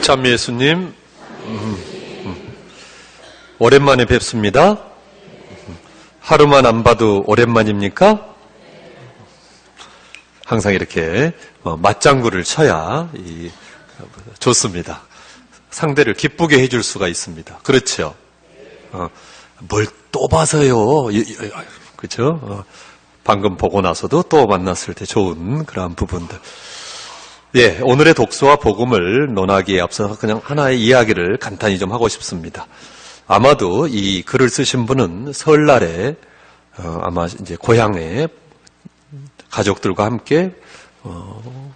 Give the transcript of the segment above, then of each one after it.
참 예수님, 오랜만에 뵙습니다. 하루만 안 봐도 오랜만입니까? 항상 이렇게 맞장구를 쳐야 좋습니다. 상대를 기쁘게 해줄 수가 있습니다. 그렇죠? 뭘 또 봐서요. 그렇죠? 방금 보고 나서도 또 만났을 때 좋은 그러한 부분들. 예, 오늘의 독서와 복음을 논하기에 앞서서 그냥 하나의 이야기를 간단히 좀 하고 싶습니다. 아마도 이 글을 쓰신 분은 설날에 아마 이제 고향에 가족들과 함께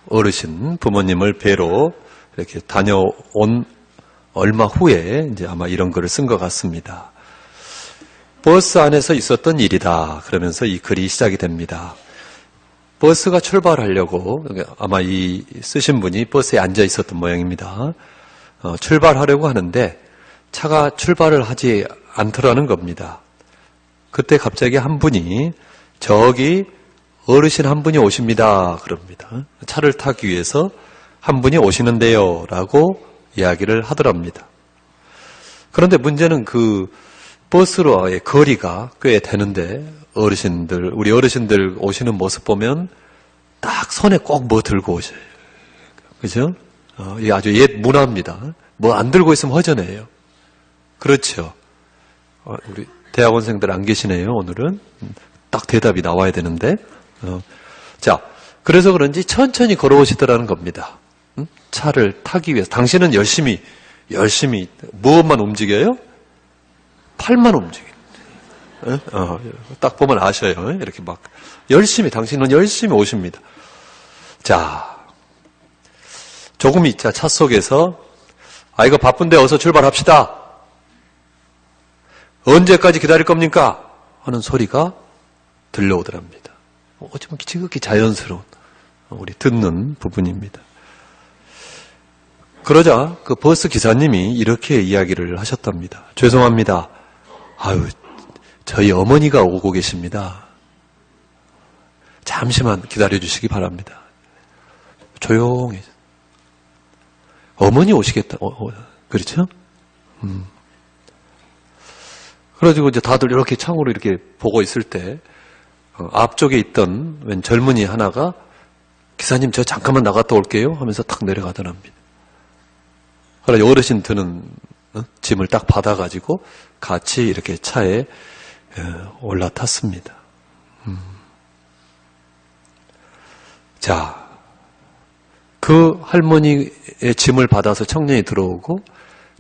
어르신 부모님을 뵈러 이렇게 다녀온 얼마 후에 이제 아마 이런 글을 쓴 것 같습니다. 버스 안에서 있었던 일이다. 그러면서 이 글이 시작이 됩니다. 버스가 출발하려고 아마 이 쓰신 분이 버스에 앉아 있었던 모양입니다. 출발하려고 하는데 차가 출발을 하지 않더라는 겁니다. 그때 갑자기 한 분이 저기 어르신 한 분이 오십니다. 그럽니다. 차를 타기 위해서 한 분이 오시는데요. 라고 이야기를 하더랍니다. 그런데 문제는 그 버스로의 거리가 꽤 되는데 우리 어르신들 오시는 모습 보면 딱 손에 꼭 뭐 들고 오셔요. 그죠? 이게 아주 옛 문화입니다. 뭐 안 들고 있으면 허전해요. 그렇죠. 우리 대학원생들 안 계시네요, 오늘은. 딱 대답이 나와야 되는데. 자, 그래서 그런지 천천히 걸어오시더라는 겁니다. 차를 타기 위해서. 당신은 열심히 무엇만 움직여요? 팔만 움직여요. 딱 보면 아셔요. 이렇게 막 당신은 열심히 오십니다. 자, 조금 있자 차 속에서 이거 바쁜데 어서 출발합시다. 언제까지 기다릴 겁니까? 하는 소리가 들려오더랍니다. 어쩌면 지극히 자연스러운 우리 듣는 부분입니다. 그러자 그 버스 기사님이 이렇게 이야기를 하셨답니다. 죄송합니다. 저희 어머니가 오고 계십니다. 잠시만 기다려주시기 바랍니다. 조용히. 어머니 오시겠다. 그렇죠? 그래가지고 이제 다들 이렇게 창으로 이렇게 보고 있을 때 앞쪽에 있던 웬 젊은이 하나가 기사님 저 잠깐만 나갔다 올게요 하면서 탁 내려가더랍니다. 그래서 어르신 드는 짐을 딱 받아가지고 같이 이렇게 차에 올라탔습니다. 자, 그 할머니의 짐을 받아서 청년이 들어오고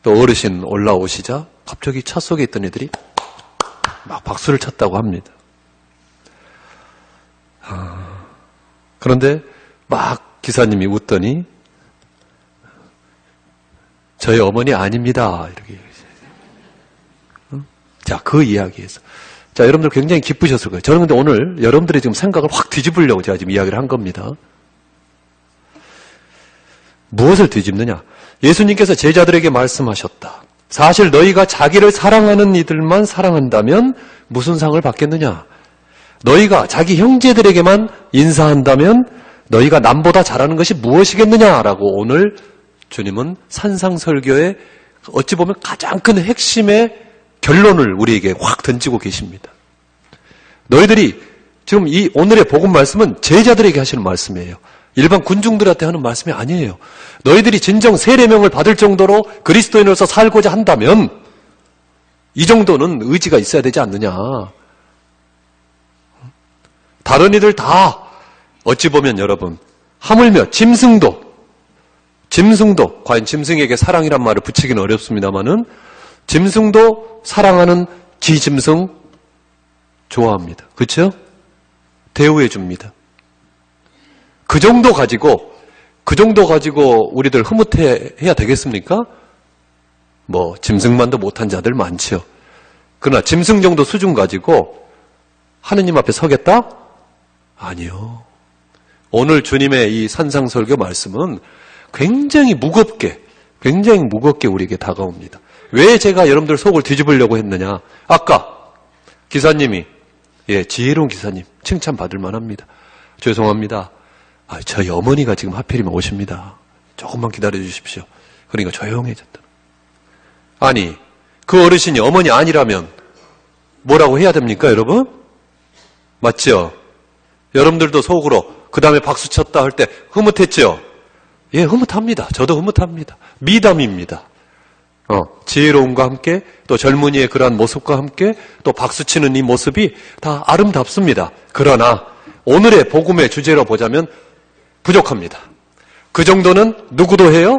또 어르신 올라오시자 갑자기 차 속에 있던 애들이 막 박수를 쳤다고 합니다. 그런데 막 기사님이 웃더니 저희 어머니 아닙니다. 이렇게. 자, 그 이야기에서. 자, 여러분들 굉장히 기쁘셨을 거예요. 저는 근데 오늘 여러분들의 지금 생각을 확 뒤집으려고 제가 지금 이야기를 한 겁니다. 무엇을 뒤집느냐? 예수님께서 제자들에게 말씀하셨다. 사실 너희가 자기를 사랑하는 이들만 사랑한다면 무슨 상을 받겠느냐? 너희가 자기 형제들에게만 인사한다면 너희가 남보다 잘하는 것이 무엇이겠느냐라고 오늘 주님은 산상설교의 어찌 보면 가장 큰 핵심의 결론을 우리에게 확 던지고 계십니다. 너희들이 지금 이 오늘의 복음 말씀은 제자들에게 하시는 말씀이에요. 일반 군중들한테 하는 말씀이 아니에요. 너희들이 진정 세례명을 받을 정도로 그리스도인으로서 살고자 한다면 이 정도는 의지가 있어야 되지 않느냐. 다른 이들 다 어찌 보면 여러분 하물며 짐승도 과연 짐승에게 사랑이란 말을 붙이기는 어렵습니다만은 짐승도 사랑하는 지짐승 좋아합니다. 그렇죠? 대우해 줍니다. 그 정도 가지고 우리들 흐뭇해야 되겠습니까? 뭐 짐승만도 못한 자들 많죠. 그러나 짐승 정도 수준 가지고 하느님 앞에 서겠다? 아니요. 오늘 주님의 이 산상설교 말씀은 굉장히 무겁게 우리에게 다가옵니다. 왜 제가 여러분들 속을 뒤집으려고 했느냐? 아까 기사님이 지혜로운 기사님 칭찬받을 만합니다. 죄송합니다. 저희 어머니가 지금 하필이면 오십니다. 조금만 기다려 주십시오. 그러니까 조용해졌다. 아니, 그 어르신이 어머니 아니라면 뭐라고 해야 됩니까, 여러분? 맞죠? 여러분들도 속으로 그 다음에 박수 쳤다 할 때 흐뭇했죠? 예, 흐뭇합니다. 저도 흐뭇합니다. 미담입니다. 지혜로움과 함께 또 젊은이의 그러한 모습과 함께 또 박수치는 이 모습이 다 아름답습니다. 그러나 오늘의 복음의 주제로 보자면 부족합니다. 그 정도는 누구도 해요?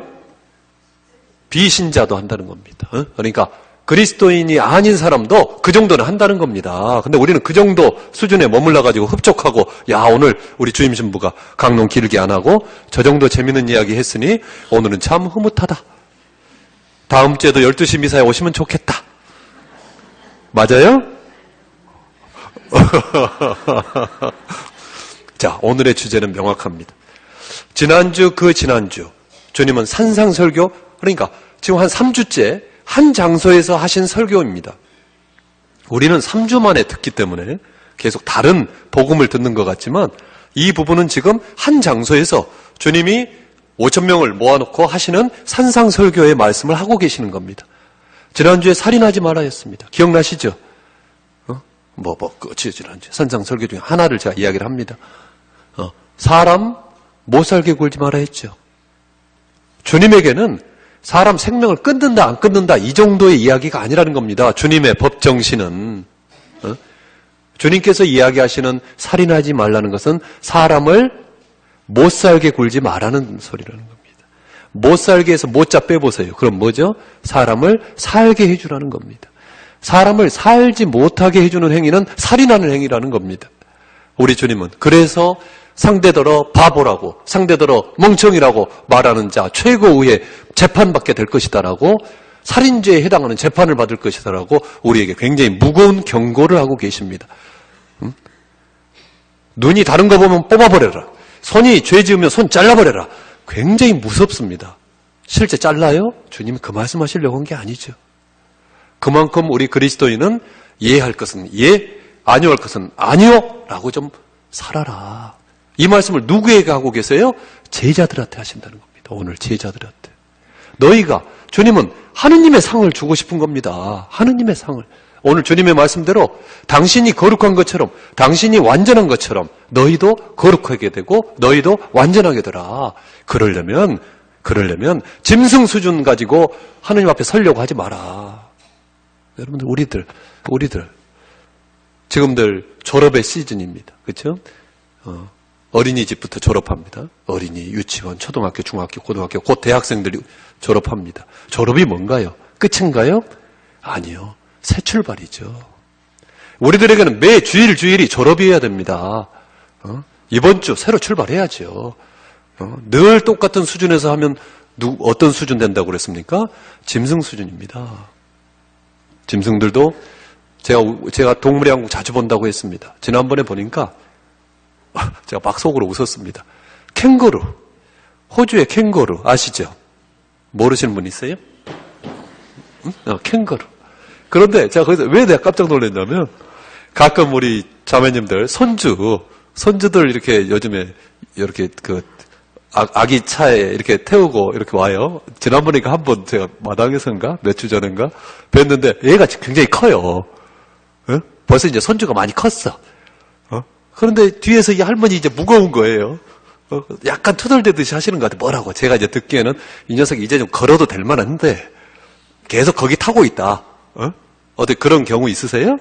비신자도 한다는 겁니다. 그러니까 그리스도인이 아닌 사람도 그 정도는 한다는 겁니다. 근데 우리는 그 정도 수준에 머물러가지고 흡족하고, 야, 오늘 우리 주임 신부가 강론 길게 안 하고 저 정도 재밌는 이야기 했으니 오늘은 참 흐뭇하다. 다음 주에도 12시 미사에 오시면 좋겠다. 맞아요? 자, 오늘의 주제는 명확합니다. 지난주, 그 지난주 주님은 산상설교, 그러니까 지금 한 3주째 한 장소에서 하신 설교입니다. 우리는 3주 만에 듣기 때문에 계속 다른 복음을 듣는 것 같지만 이 부분은 지금 한 장소에서 주님이 5,000명을 모아놓고 하시는 산상설교의 말씀을 하고 계시는 겁니다. 지난주에 살인하지 말아였습니다. 기억나시죠? 지난주에 산상설교 중에 하나를 제가 이야기를 합니다. 사람 못 살게 굴지 말아 했죠. 주님에게는 사람 생명을 끊는다 안 끊는다 이 정도의 이야기가 아니라는 겁니다. 주님의 법정신은 주님께서 이야기하시는 살인하지 말라는 것은 사람을 못 살게 굴지 말라는 소리라는 겁니다. 못 살게 해서 못자 빼보세요. 그럼 뭐죠? 사람을 살게 해주라는 겁니다. 사람을 살지 못하게 해주는 행위는 살인하는 행위라는 겁니다. 우리 주님은 그래서 상대더러 바보라고, 상대더러 멍청이라고 말하는 자 최고의 재판받게 될 것이다라고, 살인죄에 해당하는 재판을 받을 것이다라고 우리에게 굉장히 무거운 경고를 하고 계십니다. 눈이 다른 거 보면 뽑아버려라. 손이 죄 지으면 손 잘라버려라. 굉장히 무섭습니다. 실제 잘라요? 주님이 그 말씀하시려고 한 게 아니죠. 그만큼 우리 그리스도인은 예할 것은 예, 아니오 할 것은 아니오 라고 좀 살아라. 이 말씀을 누구에게 하고 계세요? 제자들한테 하신다는 겁니다. 오늘 제자들한테. 너희가, 주님은 하느님의 상을 주고 싶은 겁니다. 하느님의 상을. 오늘 주님의 말씀대로 당신이 거룩한 것처럼, 당신이 완전한 것처럼 너희도 거룩하게 되고 너희도 완전하게 되라. 그러려면 짐승 수준 가지고 하느님 앞에 서려고 하지 마라. 여러분들, 우리들 지금들 졸업의 시즌입니다. 그렇죠? 어린이집부터 졸업합니다. 어린이, 유치원, 초등학교, 중학교, 고등학교, 곧 대학생들이 졸업합니다. 졸업이 뭔가요? 끝인가요? 아니요. 새 출발이죠. 우리들에게는 매 주일이 졸업이어야 됩니다. 이번 주 새로 출발해야죠. 늘 똑같은 수준에서 하면 어떤 수준 된다고 그랬습니까? 짐승 수준입니다. 짐승들도 제가 동물의 왕국 자주 본다고 했습니다. 지난번에 보니까 제가 막 속으로 웃었습니다. 캥거루, 호주의 캥거루 아시죠? 모르시는 분 있어요? 캥거루. 그런데 제가 거기서 왜 내가 깜짝 놀랐냐면, 가끔 우리 자매님들 손주들 이렇게 요즘에 이렇게 아기 차에 이렇게 태우고 이렇게 와요. 지난번에 한번 제가 마당에서인가 몇 주 전인가 뵀는데 얘가 굉장히 커요. 벌써 이제 손주가 많이 컸어. 그런데 뒤에서 이 할머니 이제 무거운 거예요. 약간 투덜대듯이 하시는 것 같아요. 뭐라고? 제가 이제 듣기에는 이 녀석이 이제 좀 걸어도 될 만한데 계속 거기 타고 있다. 어디 그런 경우 있으세요?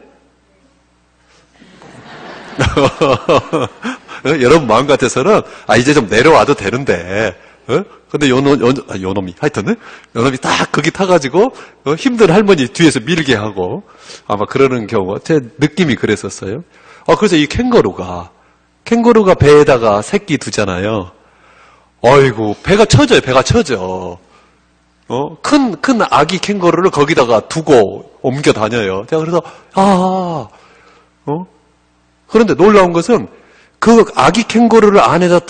여러분 마음 같아서는 이제 좀 내려와도 되는데 근데 요놈이 하여튼 요놈이 딱 거기 타가지고 힘든 할머니 뒤에서 밀게 하고 아마 그러는 경우 제 느낌이 그랬었어요. 그래서 이 캥거루가 배에다가 새끼 두잖아요. 어이구, 배가 쳐져요. 큰 아기 캥거루를 거기다가 두고 옮겨 다녀요. 제가 그래서, 그런데 놀라운 것은 그 아기 캥거루를 안에다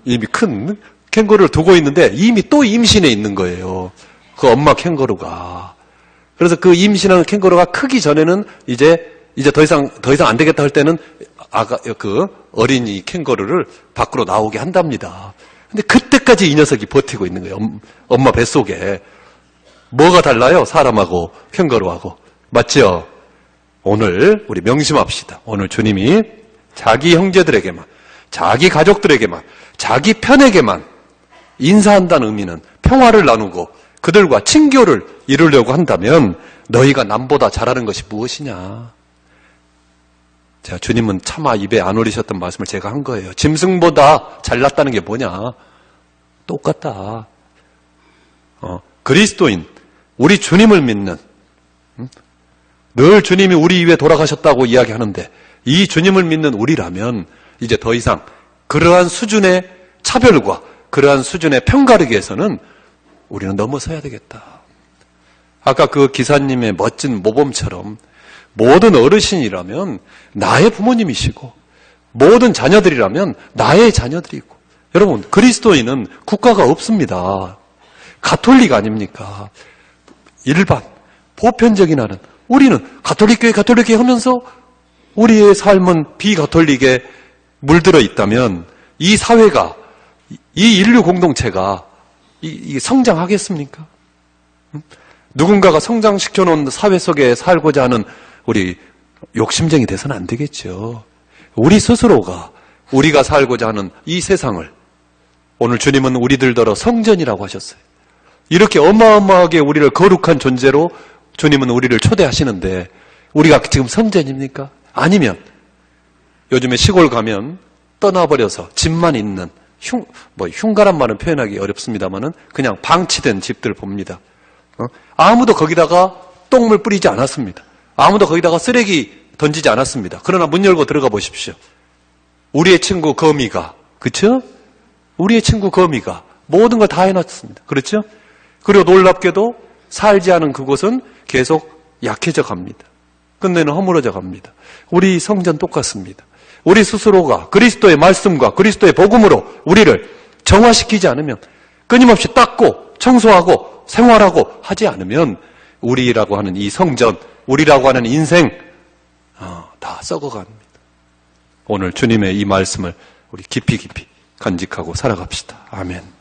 이미 큰 캥거루를 두고 있는데 이미 또 임신해 있는 거예요. 그 엄마 캥거루가. 그래서 그 임신한 캥거루가 크기 전에는 이제 더 이상 안 되겠다 할 때는 그 어린이 캥거루를 밖으로 나오게 한답니다. 근데 그때까지 이 녀석이 버티고 있는 거예요. 엄마 뱃속에. 뭐가 달라요? 사람하고 캥거루하고. 맞죠? 오늘 우리 명심합시다. 오늘 주님이 자기 형제들에게만, 자기 가족들에게만, 자기 편에게만 인사한다는 의미는 평화를 나누고 그들과 친교를 이루려고 한다면 너희가 남보다 잘하는 것이 무엇이냐? 제가 주님은 차마 입에 안 올리셨던 말씀을 제가 한 거예요. 짐승보다 잘났다는 게 뭐냐? 똑같다. 그리스도인, 우리 주님을 믿는, 늘 주님이 우리 위해 돌아가셨다고 이야기하는데 이 주님을 믿는 우리라면 이제 더 이상 그러한 수준의 차별과 그러한 수준의 편가르기에서는 우리는 넘어서야 되겠다. 아까 그 기사님의 멋진 모범처럼 모든 어르신이라면 나의 부모님이시고 모든 자녀들이라면 나의 자녀들이고, 여러분 그리스도인은 국가가 없습니다. 가톨릭 아닙니까? 일반 보편적인 하는, 우리는 가톨릭교회 하면서 우리의 삶은 비가톨릭에 물들어 있다면 이 사회가, 이 인류 공동체가 이 성장하겠습니까? 누군가가 성장시켜 놓은 사회 속에 살고자 하는 우리 욕심쟁이 돼서는 안 되겠죠. 우리 스스로가 우리가 살고자 하는 이 세상을, 오늘 주님은 우리들더러 성전이라고 하셨어요. 이렇게 어마어마하게 우리를 거룩한 존재로 주님은 우리를 초대하시는데 우리가 지금 성전입니까? 아니면 요즘에 시골 가면 떠나버려서 집만 있는, 흉가란 말은 표현하기 어렵습니다만은 그냥 방치된 집들 봅니다. 아무도 거기다가 똥물 뿌리지 않았습니다. 아무도 거기다가 쓰레기 던지지 않았습니다. 그러나 문 열고 들어가 보십시오. 우리의 친구 거미가, 그렇죠? 우리의 친구 거미가 모든 걸 다 해놨습니다. 그렇죠? 그리고 놀랍게도 살지 않은 그곳은 계속 약해져 갑니다. 끝내는 허물어져 갑니다. 우리 성전 똑같습니다. 우리 스스로가 그리스도의 말씀과 그리스도의 복음으로 우리를 정화시키지 않으면, 끊임없이 닦고 청소하고 생활하고 하지 않으면 우리라고 하는 이 성전, 우리라고 하는 인생 다 썩어갑니다. 오늘 주님의 이 말씀을 우리 깊이 간직하고 살아갑시다. 아멘.